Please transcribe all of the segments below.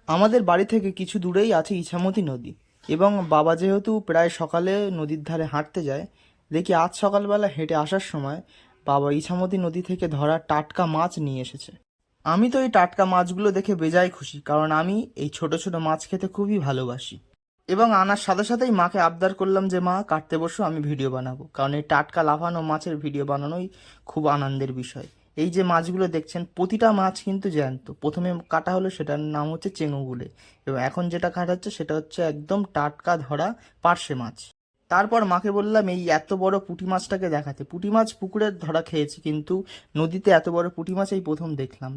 আমাদের বাড়ি থেকে কিছু দূরেই আছে ইছামতি নদী, এবং বাবা যেহেতু প্রায় সকালে নদীর ধারে হাঁটতে যায়, দেখি আজ সকালবেলা হেঁটে আসার সময় বাবা ইছামতি নদী থেকে ধরা টাটকা মাছ নিয়ে এসেছে। আমি তো এই টাটকা মাছগুলো দেখে বেজায় খুশি, কারণ আমি এই ছোট ছোট মাছ খেতে খুবই ভালোবাসি। এবং আনার সাথে সাথেই মাকে আবদার করলাম যে মা, কাটতে বসো, আমি ভিডিও বানাবো, কারণ এই টাটকা লাফানো মাছের ভিডিও বানানোই খুব আনন্দের বিষয়। এই যে মাছগুলো দেখছেন, প্রতিটা মাছ কিন্তু জ্যান্ত। প্রথমে কাটা হলো, সেটার নাম হচ্ছে চেঙুগুলে, এবং এখন যেটা কাটা হচ্ছে সেটা হচ্ছে একদম টাটকা ধরা পার্শে মাছ। তারপর মাকে বললাম এই এত বড় পুঁটি মাছটাকে দেখাতে। পুঁটি মাছ পুকুরে ধরা খেয়েছি, কিন্তু নদীতে এত বড় পুঁটি মাছ এই প্রথম দেখলাম।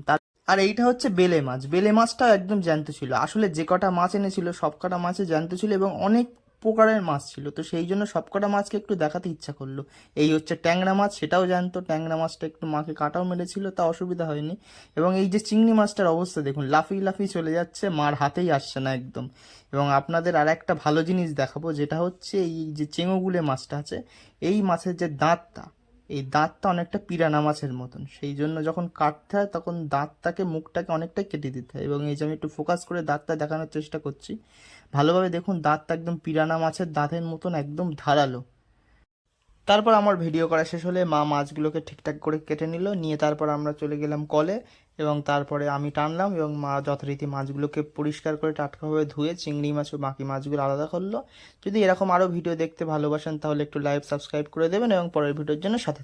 আর এইটা হচ্ছে বেলে মাছ। বেলে মাছটা একদম জ্যান্ত ছিল। আসলে যে কটা মাছ এনেছিল সব কটা মাছে জ্যান্ত ছিল, এবং অনেক প্রকারের মাছ ছিল, তো সেই জন্য সব কটা মাছকে একটু দেখাতে ইচ্ছা করলো। এই হচ্ছে ট্যাংরা মাছ, সেটাও জ্যান্ত। ট্যাংরা মাছটা একটু মাকে কাটাও মেরেছিল, তা অসুবিধা হয়নি। এবং এই যে চিংড়ি মাছটার অবস্থা দেখুন, লাফিয়ে লাফিয়ে চলে যাচ্ছে, মার হাতেই আসছে না একদম। এবং আপনাদের আর একটা ভালো জিনিস দেখাবো, যেটা হচ্ছে এই যে চেঙোগুলে মাছটা আছে, এই মাছের যে দাঁতটা, এই দাঁতটা অনেকটা পিরানা মাছের মতন। সেই জন্য যখন কাটতে হয় তখন দাঁতটাকে, মুখটাকে অনেকটাই কেটে দিতে হয়। এবং এই যে আমি একটু ফোকাস করে দাঁতটা দেখানোর চেষ্টা করছি, ভালোভাবে দেখুন, দাঁতটা একদম পিরানা মাছের দাঁতের মতন একদম ধারালো। তারপর আমার ভিডিও করা শেষ হলে মা মাছগুলোকে ঠিকঠাক করে কেটে নিল, নিয়ে তারপর আমরা চলে গেলাম কলে। এবং তারপরে আমি টানলাম, এবং মা যথারীতি মাছগুলোকে পরিষ্কার করে টাটকাভাবে ধুয়ে চিংড়ি মাছ ও বাকি মাছগুলো আলাদা করলো। যদি এরকম আরও ভিডিও দেখতে ভালোবাসেন তাহলে একটু লাইভ সাবস্ক্রাইব করে দেবেন, এবং পরের ভিডিওর জন্য সাথে